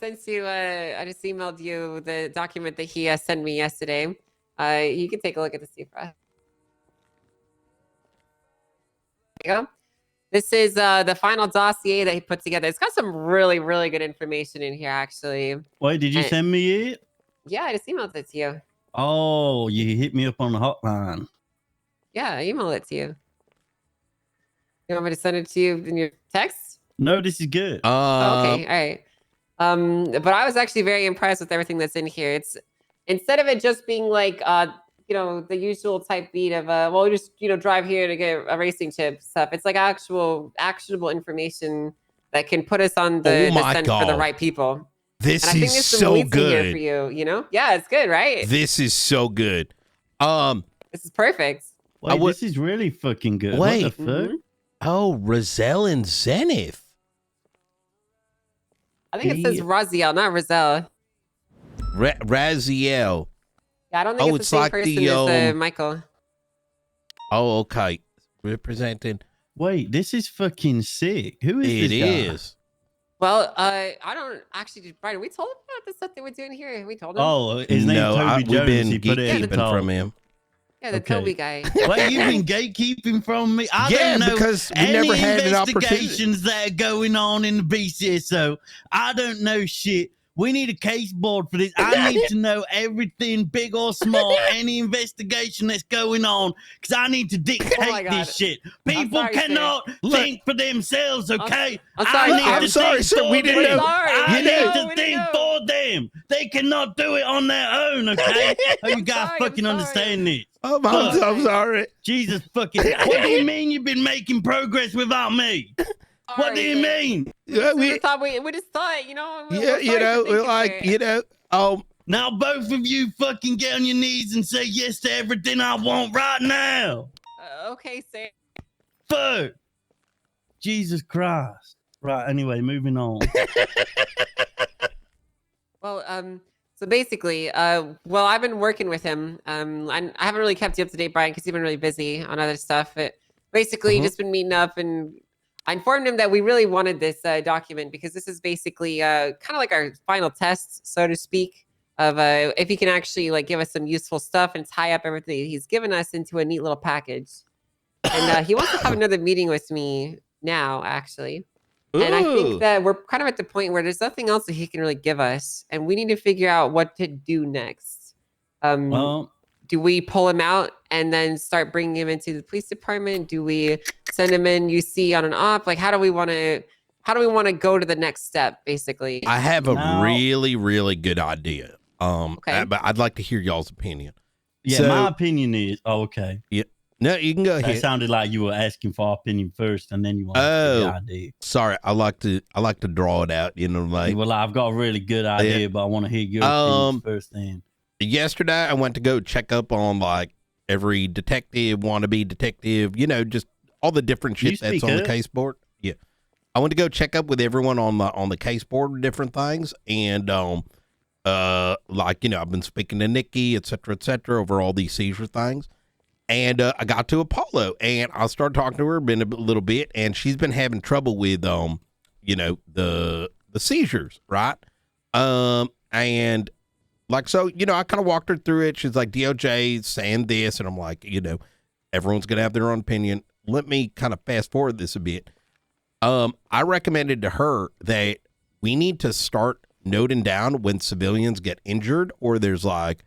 sent you. I just emailed you the document that he sent me yesterday. You can take a look at the CFRA. There you go. This is the final dossier that he put together. It's got some really, really good information in here, actually. Wait, did you send me it? Yeah, I just emailed it to you. Oh, you hit me up on the hotline. Yeah, I emailed it to you. You want me to send it to you in your text? No, this is good. Okay, all right. But I was actually very impressed with everything that's in here. It's instead of it just being like you know, the usual type beat of well, just drive here to get a racing chip stuff. It's like actionable information that can put us on the descent for the right people. This and I think is there's some so leads in here good for you. Yeah, it's good, right? This is so good. This is perfect. Wait, this is really fucking good. Wait. What the fuck? Oh, Roselle and Zenith. I think it says Raziel, not Roselle. Raziel. Yeah, I don't think it's the same person as Michael. Oh, okay. Representing. Wait, this is fucking sick. Who is this guy? It is. Well, I don't actually, Brian, we told him about the stuff that we're doing here. We told him. Oh, his name's Toby Jones. We've been he put it gatekeeping from him. Yeah, the Toby guy. Well, you've been gatekeeping from me. I don't know because we never had an opportunity. Investigations that are going on in the BCSO. I don't know shit. We need a case board for this. I need to know everything, big or small, any investigation that's going on, because I need to dictate this shit. People cannot think for themselves, okay? I'm sorry, sir. We didn't know. I need to think for them. They cannot do it on their own, okay? You guys fucking understand this. I'm sorry. Jesus fucking. What do you mean you've been making progress without me? What do you mean? Yeah, we just thought, now both of you fucking get on your knees and say yes to everything I want right now. Okay, sir. Fuck. Jesus Christ. Right, anyway, moving on. Well, so basically, well, I've been working with him. I haven't really kept you up to date, Brian, because you've been really busy on other stuff. But basically, just been meeting up, and I informed him that we really wanted this document because this is basically kind of like our final test, so to speak, of if he can actually like give us some useful stuff and tie up everything he's given us into a neat little package. And he wants to have another meeting with me now, actually. And I think that we're kind of at the point where there's nothing else that he can really give us, and we need to figure out what to do next. Do we pull him out and then start bringing him into the police department? Do we send him in UC on an op? Like, how do we want to go to the next step, basically? I have a really, really good idea. But I'd like to hear y'all's opinion. Yeah, so, my opinion is okay. Yeah. No, you can go ahead. That sounded like you were asking for our opinion first, and then you want the idea. Sorry, I like to draw it out. You know, like well, I've got a really good idea, but I want to hear your opinion first. Then yesterday, I went to go check up on like every detective, wannabe detective. You know, just all the different shit that's on the case board. Yeah, I went to go check up with everyone on the case board, different things, and like I've been speaking to Nikki, et cetera, over all these seizure things. And I got to Apollo, and I started talking to her, been a little bit, and she's been having trouble with, the seizures, right? And like, so, I kind of walked her through it. She's like, DOJ saying this, and I'm like, everyone's going to have their own opinion. Let me kind of fast forward this a bit. I recommended to her that we need to start noting down when civilians get injured or there's like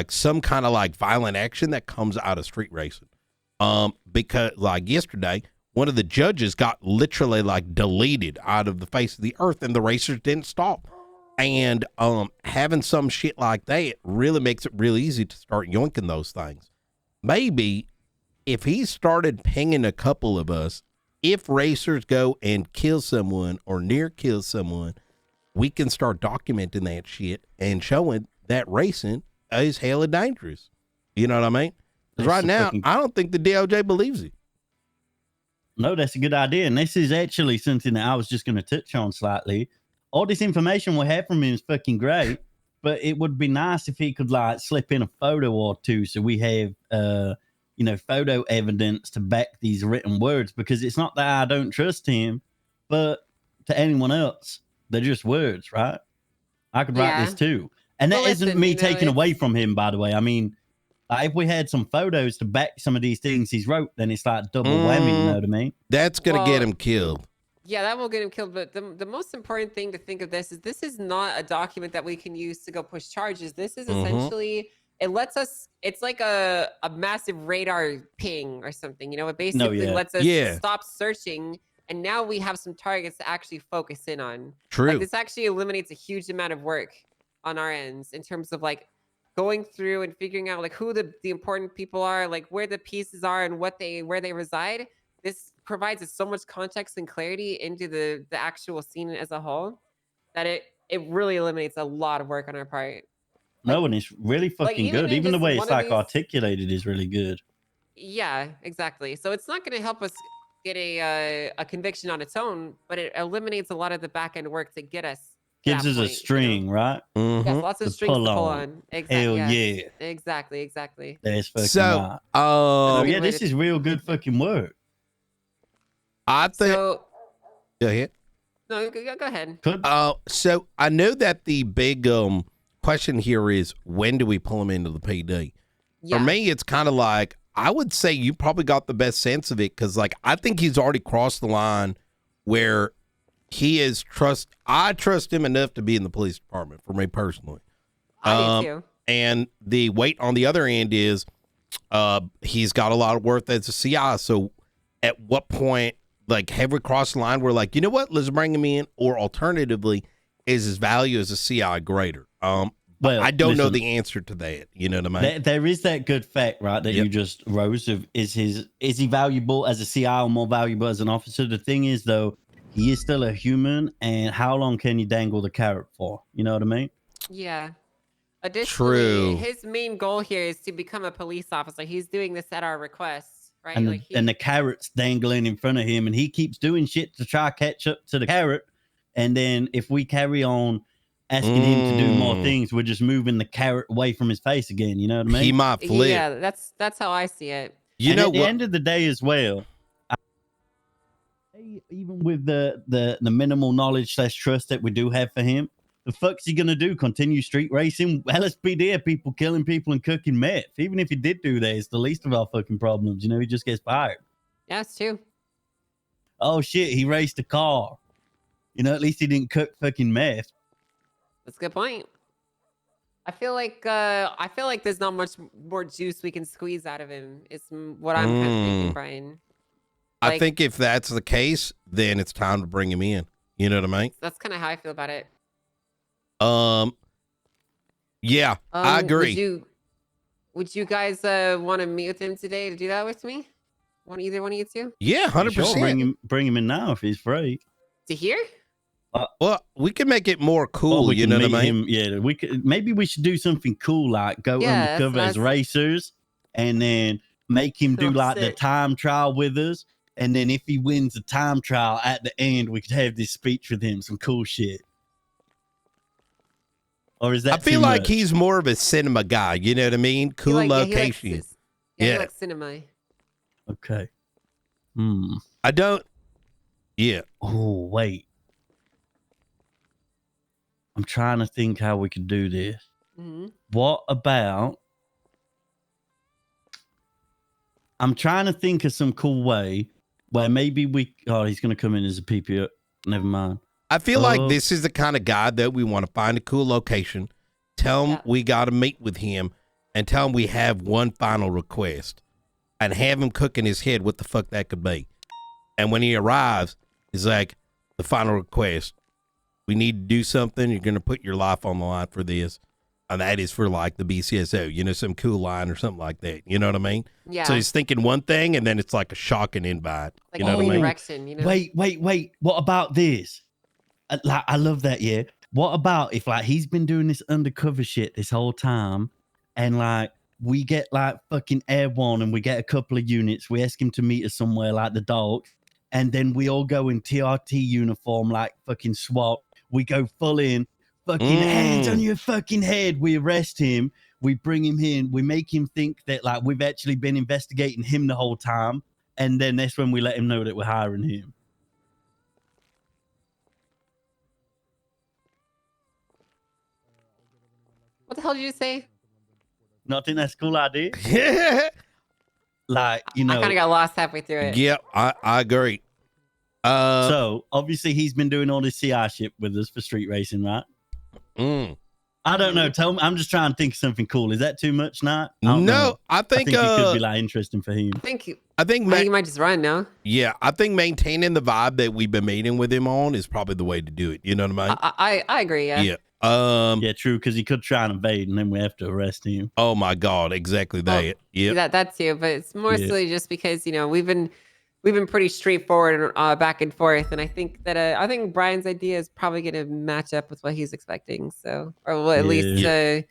some kind of like violent action that comes out of street racing. Because like yesterday, one of the judges got literally like deleted out of the face of the earth and the racers didn't stop. And having some shit like that really makes it really easy to start yoinking those things. Maybe if he started pinging a couple of us, if racers go and kill someone or near kill someone, we can start documenting that shit and showing that racing is hella dangerous. You know what I mean? Because right now, I don't think the DOJ believes it. No, that's a good idea. And this is actually something that I was just going to touch on slightly. All this information we have from him is fucking great, but it would be nice if he could like slip in a photo or two so we have, photo evidence to back these written words, because it's not that I don't trust him, but to anyone else, they're just words, right? I could write this Yeah. too. And that Well, isn't listen, me you know, taking away it's- from him, by the way. I mean, like, if we had some photos to back some of these things he's wrote, then it's like double whammy, you know what I mean? That's gonna get Well, him killed. Yeah, that will get him killed. But the most important thing to think of this is not a document that we can use to go push charges. This is essentially, it lets us, it's like a massive radar ping or something. You know, it basically yeah. lets us Yeah. stop searching. And now we have some targets to actually focus in on. True. Like this actually eliminates a huge amount of work on our ends in terms of like going through and figuring out like who the important people are, like where the pieces are and where they reside. This provides us so much context and clarity into the actual scene as a whole that it really eliminates a lot of work on our part. No, and it's really fucking even good. in Even the just way one it's of like these- articulated is really good. Yeah, exactly. So it's not going to help us get a conviction on its own, but it eliminates a lot of the back end work to get us to Gives that us point, a string, right? Mhm. Yes, lots of To strings pull to pull on. on. Hell Yes, yeah. exactly. That's fucking So, right. That's So a yeah, good way this to- is real good fucking work. I think. So Go ahead. no, go ahead. Could So I know that the big question here is when do we pull him into the PD? Yeah. For me, it's kind of like I would say you probably got the best sense of it because, like, I think he's already crossed the line where he is I trust him enough to be in the police department. For me personally, I do too. and the weight on the other end is he's got a lot of worth as a CI. So, at what point, like, have we crossed the line? We're like, you know what? Let's bring him in. Or alternatively, is his value as a CI greater? well, I don't know listen, the answer to that. You know what I mean? there is that good fact, right, that Yep. you just rose of is he valuable as a CI or more valuable as an officer? The thing is though, he is still a human, and how long can you dangle the carrot for? You know what I mean? Yeah. Additionally, True. his main goal here is to become a police officer. He's doing this at our request, right? And Like and the carrot's dangling in front of him, and he keeps doing shit to try to catch up to the carrot. And then if we carry on asking him to do more things, we're just moving the carrot away from his face again. You know what I mean? He might flip. Yeah, that's how I see it. You And know at the what? end of the day as well, even with the minimal knowledge / trust that we do have for him, the fuck's he gonna do? Continue street racing? LSPD are people killing people and cooking meth. Even if he did do that, it's the least of our fucking problems. You know, he just gets fired. Yeah, it's true. Oh shit, he raced a car. You know, at least he didn't cook fucking meth. That's a good point. I feel like there's not much more juice we can squeeze out of him. It's what I'm kind of thinking, Brian. I Like- think if that's the case, then it's time to bring him in. You know what I mean? That's kind of how I feel about it. Yeah, I agree. Would you guys want to meet with him today to do that with me? Want either one of you two Yeah, 100%. Sure, bring him in now if he's free. to hear? Well, we can make it more Or cool. we You can know what I meet mean? him. Yeah, we could. Maybe we should do something cool, like go Yeah, that's undercover what I as was- racers, and then make him do Oh, like the sick. time trial with us. And then if he wins the time trial at the end, we could have this speech with him, some cool shit. Or is that I feel too like much? he's more of a cinema guy. You know what I mean? Cool location. He Yeah. likes cinema. Okay. I don't. Yeah. Oh, wait. I'm trying to think how we could do this. Hmm. What about... I'm trying to think of some cool way where maybe we... Oh, he's going to come in as a PPO. Never mind. I feel like this is the kind of guy that we want to find a cool location, tell him Yeah. we got to meet with him, and tell him we have one final request, and have him cook in his head what the fuck that could be. And when he arrives, he's like, the final request. We need to do something. You're going to put your life on the line for this. And that is for like the BCSO, you know, some cool line or something like that. You know what I mean? Yeah. So he's thinking one thing, and then it's like a shocking invite. like You know what I mean? redirection, you know? Wait. What about this? I love that, yeah. What about if like he's been doing this undercover shit this whole time, and like we get like fucking airborne and we get a couple of units, we ask him to meet us somewhere like the dog, and then we all go in TRT uniform like fucking SWAT. We go full in, fucking hands on your fucking head. We arrest him, we bring him in, we make him think that like we've actually been investigating him the whole time, and then that's when we let him know that we're hiring him. the hell did you say? Not think that's a cool idea. Yeah. Like, you I know. kind of got lost halfway through it. Yeah, I agree. So obviously he's been doing all this CI shit with us for street racing, right? I don't know. Tell me. I'm just trying to think of something cool. Is that too much? Not. No, I think it could be like interesting for him. I think you might just run now. Yeah, I think maintaining the vibe that we've been meeting with him on is probably the way to do it. You know what I mean? I agree. Yeah. Yeah. Yeah, true. Because he could try and invade, and then we have to arrest him. Oh my God, exactly that. Yeah. That too, but it's mostly just because we've been pretty straightforward back and forth, and I think that Brian's idea is probably going to match up with what he's expecting. So, or well, at least the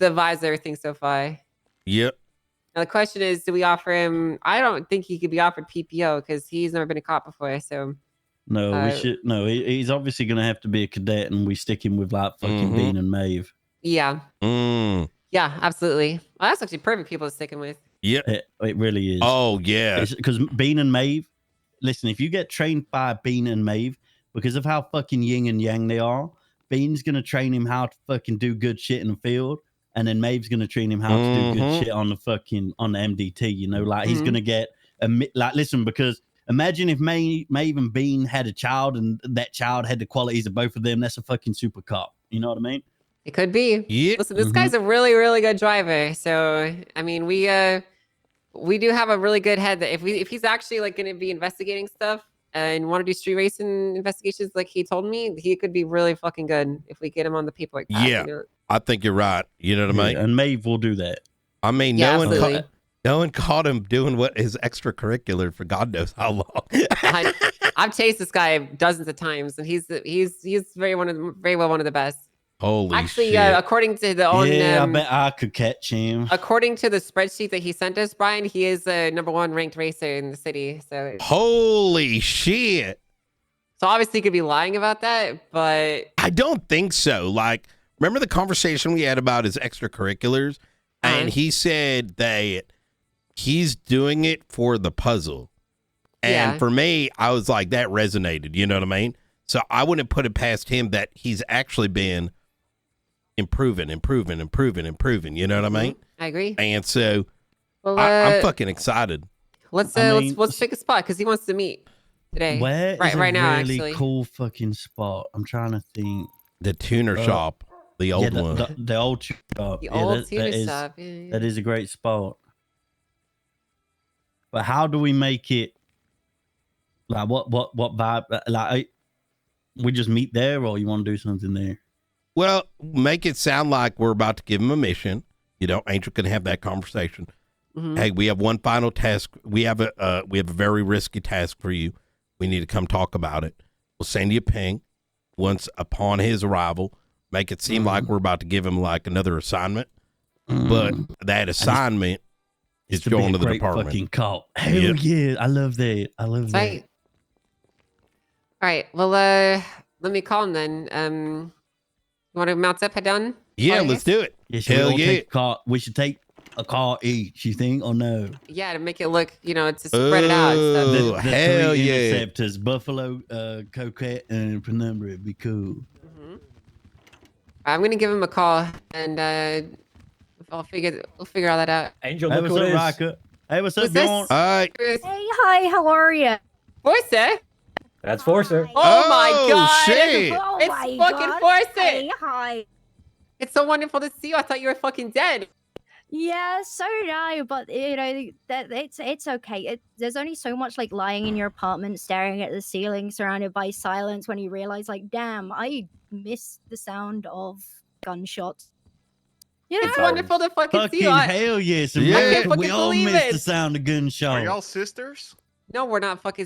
vibes everything so far. Yep. Now the question is, do we offer him? I don't think he could be offered PPO because he's never been a cop before. So. No, we should. No, he's obviously going to have to be a cadet, and we stick him with like fucking Bean and Maeve. Yeah. Yeah, absolutely. Well, that's actually perfect people to stick him with. Yeah, it really is. Oh yeah, because Bean and Maeve. Listen, if you get trained by Bean and Maeve, because of how fucking yin and yang they are, Bean's going to train him how to fucking do good shit in the field, and then Maeve's going to train him how to do good shit on the MDT. You know, like he's going to get listen, because. Imagine if Maeve and Bean had a child and that child had the qualities of both of them. That's a fucking super cop. You know what I mean? It could be. Yeah. Listen, this guy's a really, really good driver. So, I mean, we do have a really good head that if he's actually like going to be investigating stuff and want to do street racing investigations like he told me, he could be really fucking good if we get him on the paperwork path. Yeah. I think you're right. You know what I mean? And Maeve will do that. I mean, no one caught him doing what his extracurricular for God knows how long. I've chased this guy dozens of times, and he's very well one of the best. Holy Actually, shit. According to the I bet I could catch him. According to the spreadsheet that he sent us, Brian, he is the #1 ranked racer in the city. So holy shit. So obviously he could be lying about that, but I don't think so. Like, remember the conversation we had about his extracurriculars? And he said that he's doing it for the puzzle. And for me, I was like, that resonated. You know what I mean? So I wouldn't put it past him that he's actually been improving. You know what I mean? I agree. And so I'm fucking excited. Let's pick a spot because he wants to meet today. Where is right now, really actually. Cool fucking spot. I'm trying to think. The tuner shop. The old one. The old shop. The old tuner shop. Yeah. That is a great spot. But how do we make it? Like what vibe? Like we just meet there, or you want to do something there? Well, make it sound like we're about to give him a mission. You know, Angel can have that conversation. Hey, we have one final task. We have a very risky task for you. We need to come talk about it. We'll send you a ping once upon his arrival. Make it seem like we're about to give him like another assignment, but that assignment is going to the department. Fucking call. Hell yeah, I love that. I love that. Right. All right. Well, let me call him then. You want to mount up, head down? Yeah, let's do it. Yeah, hell yeah. We should take a car each. You think or no? Yeah, to make it look, to spread it out. Oh, hell three yeah! Interceptors, Buffalo, Coquette, and Penumbra. It'd be cool. I'm gonna give him a call, and we'll figure all that out. Angel, hey, what's up, Rocker? Hey, what's up, Bjorn? Hi. Hey, hi. How are you? Forcer? That's Forcer. Oh my God! Shit. Oh it's my fucking God. Forcer! Hey, hi. It's so wonderful to see you. I thought you were fucking dead. Yeah, so did I, but that it's okay. There's only so much like lying in your apartment, staring at the ceiling, surrounded by silence, when you realize, like, damn, I miss the sound of gunshots. You know? It's wonderful to fucking see you. Hell yes! Yeah. I can't fucking we all believe miss it. the sound of gunshots. Are y'all sisters? No, we're not fucking